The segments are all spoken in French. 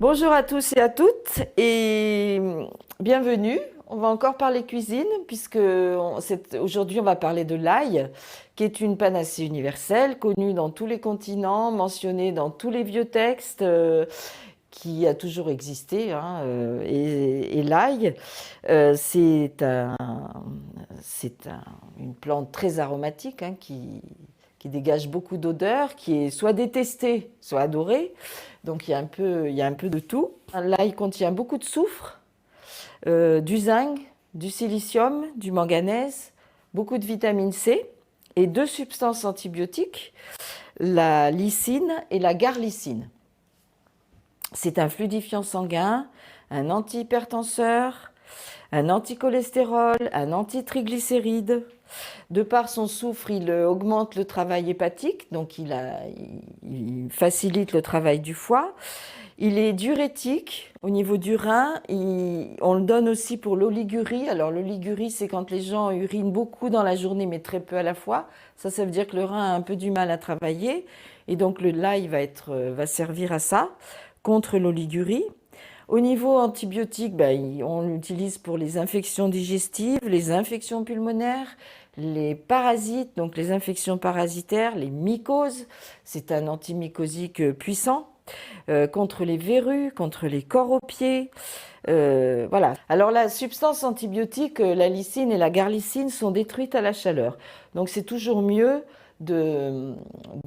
Bonjour à tous et à toutes et bienvenue. On va encore parler cuisine puisque aujourd'hui on va parler de l'ail qui est une panacée universelle connue dans tous les continents, mentionnée dans tous les vieux textes, qui a toujours existé, hein, et l'ail, une plante très aromatique, hein, qui dégage beaucoup d'odeurs, qui est soit détestée, soit adorée. Donc il y a un peu de tout. L'ail contient beaucoup de soufre, du zinc, du silicium, du manganèse, beaucoup de vitamine C et deux substances antibiotiques, la lysine et la garlicine. C'est un fluidifiant sanguin, un antihypertenseur, un anticholestérol, un antitriglycéride. De par son soufre, il augmente le travail hépatique, donc il facilite le travail du foie. Il est diurétique au niveau du rein. On le donne aussi pour l'oligurie. Alors l'oligurie, c'est quand les gens urinent beaucoup dans la journée, mais très peu à la fois. Ça veut dire que le rein a un peu du mal à travailler. Et donc l'ail va servir à ça, contre l'oligurie. Au niveau antibiotique, on l'utilise pour les infections digestives, les infections pulmonaires, les parasites, donc les infections parasitaires, les mycoses. C'est un antimycosique puissant. Contre les verrues, contre les corps aux pieds. Voilà. Alors la substance antibiotique, la lysine et la garlicine sont détruites à la chaleur. Donc c'est toujours mieux de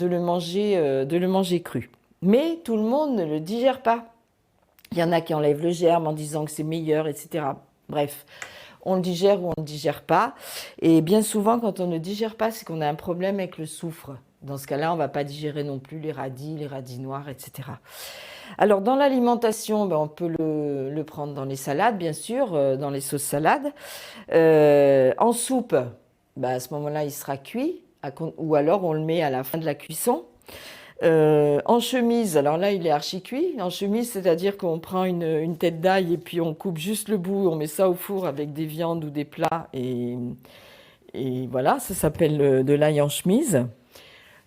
le manger cru. Mais tout le monde ne le digère pas. Il y en a qui enlèvent le germe en disant que c'est meilleur, etc. Bref, on le digère ou on ne le digère pas. Et bien souvent, quand on ne digère pas, c'est qu'on a un problème avec le soufre. Dans ce cas-là, on ne va pas digérer non plus les radis noirs, etc. Alors, dans l'alimentation, on peut le prendre dans les salades, bien sûr, dans les sauces salades. En soupe, à ce moment-là, il sera cuit, ou alors on le met à la fin de la cuisson. En chemise, alors là il est archi cuit. En chemise, c'est-à-dire qu'on prend une tête d'ail et puis on coupe juste le bout, on met ça au four avec des viandes ou des plats et voilà, ça s'appelle de l'ail en chemise.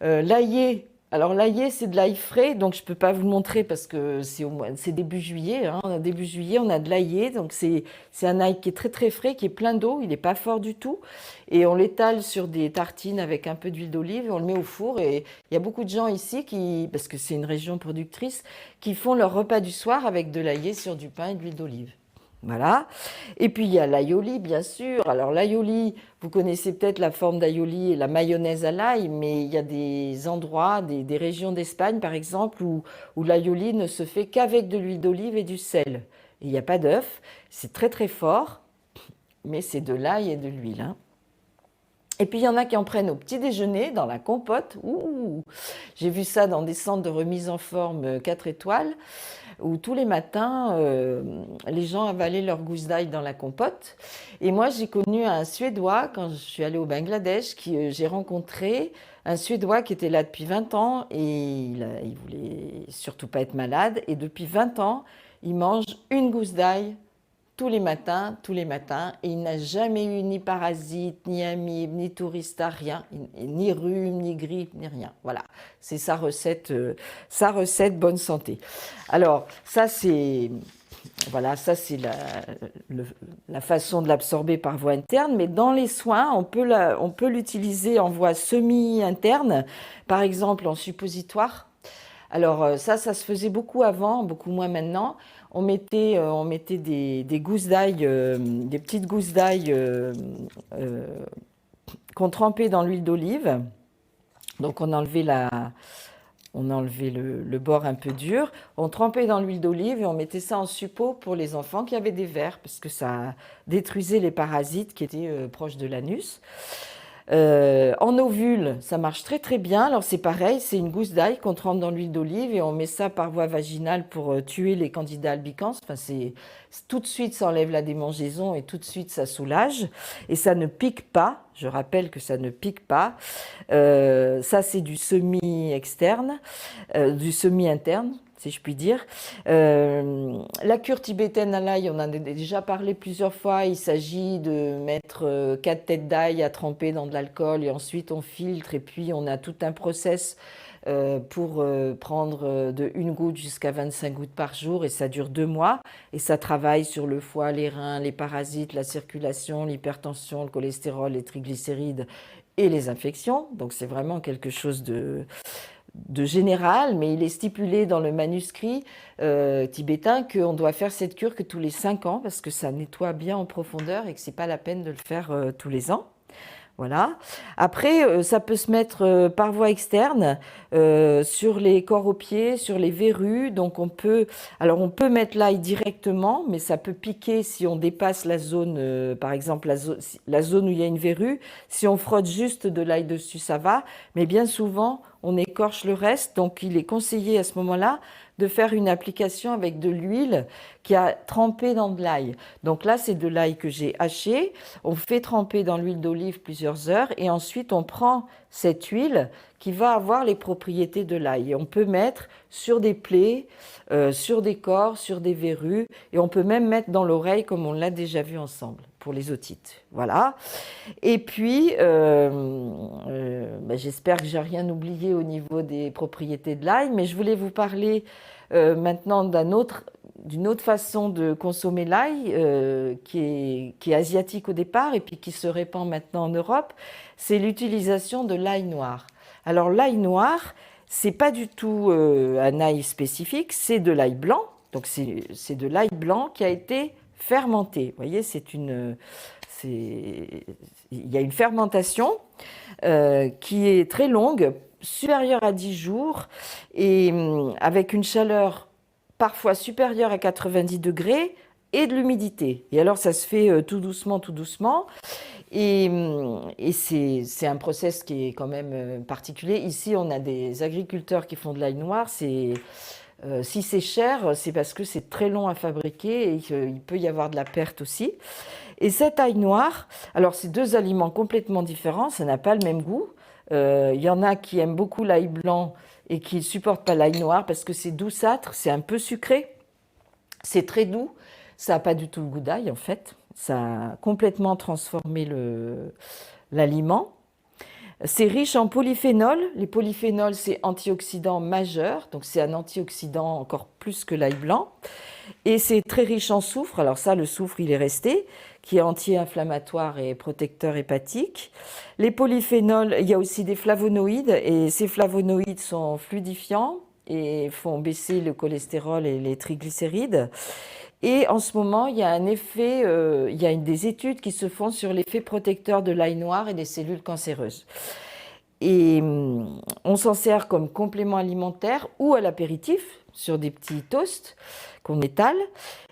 L'aillé, alors l'aillé c'est de l'ail frais, donc je ne peux pas vous le montrer parce que c'est début juillet. Hein. Début juillet, on a de l'aillé, donc c'est un ail qui est très très frais, qui est plein d'eau, il n'est pas fort du tout. Et on l'étale sur des tartines avec un peu d'huile d'olive, et on le met au four. Et il y a beaucoup de gens ici, parce que c'est une région productrice, qui font leur repas du soir avec de l'aillé sur du pain et de l'huile d'olive. Voilà. Et puis il y a l'aioli, bien sûr. Alors l'aioli, vous connaissez peut-être la forme d'aioli et la mayonnaise à l'ail, mais il y a des endroits, des régions d'Espagne par exemple, où l'aioli ne se fait qu'avec de l'huile d'olive et du sel. Et il n'y a pas d'œuf, c'est très très fort, mais c'est de l'ail et de l'huile. Hein. Et puis il y en a qui en prennent au petit déjeuner, dans la compote. Ouh, j'ai vu ça dans des centres de remise en forme 4 étoiles, où tous les matins, les gens avalaient leur gousse d'ail dans la compote. Et moi, j'ai connu un Suédois, quand je suis allée au Bangladesh, j'ai rencontré un Suédois qui était là depuis 20 ans et il voulait surtout pas être malade. Et depuis 20 ans, il mange une gousse d'ail tous les matins, et il n'a jamais eu ni parasite, ni amibe, ni tourista, rien, ni rhume, ni grippe, ni rien. Voilà, c'est sa recette bonne santé. Alors, ça c'est la façon de l'absorber par voie interne, mais dans les soins, on peut l'utiliser en voie semi-interne, par exemple en suppositoire. Alors ça se faisait beaucoup avant, beaucoup moins maintenant. On mettait des gousses d'ail, des petites gousses d'ail qu'on trempait dans l'huile d'olive. Donc on enlevait le bord un peu dur. On trempait dans l'huile d'olive et on mettait ça en suppôt pour les enfants qui avaient des vers, parce que ça détruisait les parasites qui étaient proches de l'anus. En ovule, ça marche très très bien. Alors c'est pareil, c'est une gousse d'ail qu'on trempe dans l'huile d'olive et on met ça par voie vaginale pour tuer les candidats albicans. Enfin, tout de suite, ça enlève la démangeaison et tout de suite, ça soulage. Et ça ne pique pas. Je rappelle que ça ne pique pas. Ça, c'est du semi-externe, du semi-interne, si je puis dire. La cure tibétaine à l'ail, on en a déjà parlé plusieurs fois. Il s'agit de mettre 4 têtes d'ail à tremper dans de l'alcool et ensuite on filtre et puis on a tout un process pour prendre de 1 goutte jusqu'à 25 gouttes par jour et ça dure 2 mois. Et ça travaille sur le foie, les reins, les parasites, la circulation, l'hypertension, le cholestérol, les triglycérides et les infections. Donc c'est vraiment quelque chose de général, mais il est stipulé dans le manuscrit tibétain qu'on doit faire cette cure que tous les 5 ans parce que ça nettoie bien en profondeur et que ce n'est pas la peine de le faire tous les ans. Voilà. Après, ça peut se mettre par voie externe sur les corps aux pieds, sur les verrues. Donc on peut mettre l'ail directement, mais ça peut piquer si on dépasse la zone, par exemple la zone où il y a une verrue. Si on frotte juste de l'ail dessus, ça va. Mais bien souvent, on écorche le reste. Donc il est conseillé à ce moment-là de faire une application avec de l'huile qui a trempé dans de l'ail. Donc là, c'est de l'ail que j'ai haché. On fait tremper dans l'huile d'olive plusieurs heures et ensuite on prend cette huile qui va avoir les propriétés de l'ail. Et on peut mettre sur des plaies, sur des corps, sur des verrues et on peut même mettre dans l'oreille comme on l'a déjà vu ensemble pour les otites. Voilà. Et puis, j'espère que j'ai rien oublié au niveau des propriétés de l'ail, mais je voulais vous parler maintenant d'une autre façon de consommer l'ail qui est asiatique au départ et puis qui se répand maintenant en Europe, c'est l'utilisation de l'ail noir. Alors l'ail noir, c'est pas du tout un ail spécifique, c'est de l'ail blanc. Donc c'est de l'ail blanc qui a été fermenté. Vous voyez, il y a une fermentation qui est très longue, supérieure à 10 jours et avec une chaleur parfois supérieure à 90 degrés et de l'humidité. Et alors ça se fait tout doucement, tout doucement. Et c'est un process qui est quand même particulier. Ici, on a des agriculteurs qui font de l'ail noir. Si c'est cher, c'est parce que c'est très long à fabriquer et qu'il peut y avoir de la perte aussi. Et cet ail noir, alors c'est 2 aliments complètement différents, ça n'a pas le même goût. Il y en a qui aiment beaucoup l'ail blanc et qui ne supportent pas l'ail noir parce que c'est douceâtre, c'est un peu sucré, c'est très doux, ça n'a pas du tout le goût d'ail en fait, ça a complètement transformé l'aliment. C'est riche en polyphénols. Les polyphénols, c'est antioxydant majeur, donc c'est un antioxydant encore plus que l'ail blanc. Et c'est très riche en soufre. Alors ça, le soufre, il est resté, qui est anti-inflammatoire et protecteur hépatique. Les polyphénols, il y a aussi des flavonoïdes, et ces flavonoïdes sont fluidifiants et font baisser le cholestérol et les triglycérides. Et en ce moment, il y a des études qui se font sur l'effet protecteur de l'ail noir et des cellules cancéreuses. Et on s'en sert comme complément alimentaire ou à l'apéritif, sur des petits toasts qu'on étale.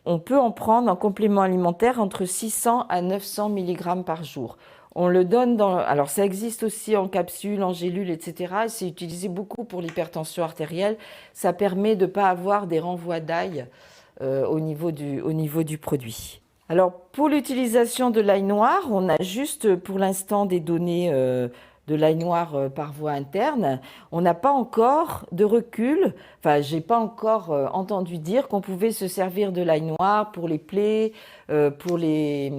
On peut en prendre en complément alimentaire entre 600 à 900 mg par jour. On le donne alors ça existe aussi en capsule, en gélule, etc. Et c'est utilisé beaucoup pour l'hypertension artérielle. Ça permet de ne pas avoir des renvois d'ail au niveau du produit. Alors pour l'utilisation de l'ail noir, on a juste pour l'instant des données de l'ail noir par voie interne. On n'a pas encore de recul, enfin j'ai pas encore entendu dire qu'on pouvait se servir de l'ail noir pour les plaies, pour les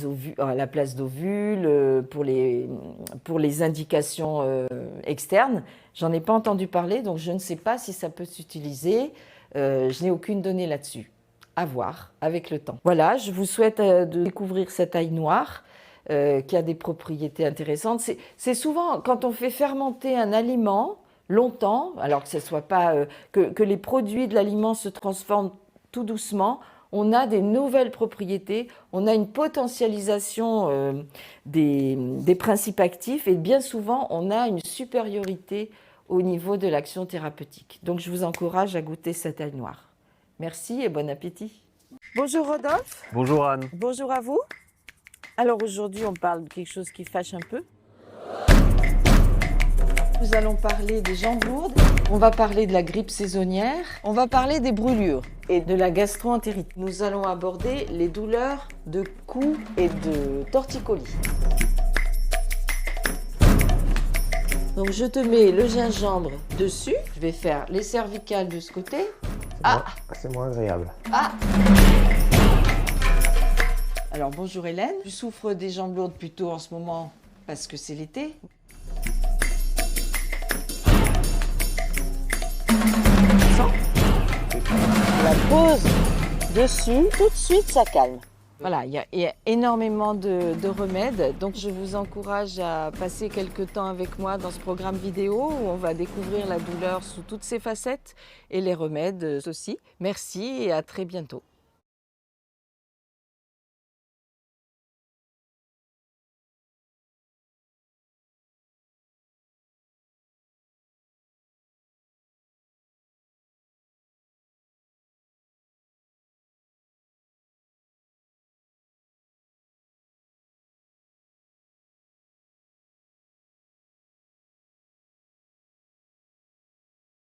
ovules, à la place d'ovules, pour les indications externes. J'en ai pas entendu parler, donc je ne sais pas si ça peut s'utiliser. Je n'ai aucune donnée là-dessus. À voir avec le temps. Voilà, je vous souhaite de découvrir cet ail noir qui a des propriétés intéressantes. C'est souvent quand on fait fermenter un aliment longtemps, alors que ce soit pas que les produits de l'aliment se transforment tout doucement. On a des nouvelles propriétés, on a une potentialisation des principes actifs et bien souvent on a une supériorité au niveau de l'action thérapeutique. Donc je vous encourage à goûter cet ail noir. Merci et bon appétit. Bonjour Rodolphe. Bonjour Anne. Bonjour à vous. Alors aujourd'hui on parle de quelque chose qui fâche un peu. Nous allons parler des jambes lourdes, on va parler de la grippe saisonnière, on va parler des brûlures et de la gastro-entérite. Nous allons aborder les douleurs de cou et de torticolis. Donc je te mets le gingembre dessus, je vais faire les cervicales de ce côté. C'est moins agréable. Alors bonjour Hélène, je souffre des jambes lourdes plutôt en ce moment parce que c'est l'été. la pose dessus, tout de suite ça calme. Voilà, il y a énormément de remèdes, donc je vous encourage à passer quelques temps avec moi dans ce programme vidéo où on va découvrir la douleur sous toutes ses facettes et les remèdes aussi. Merci et à très bientôt.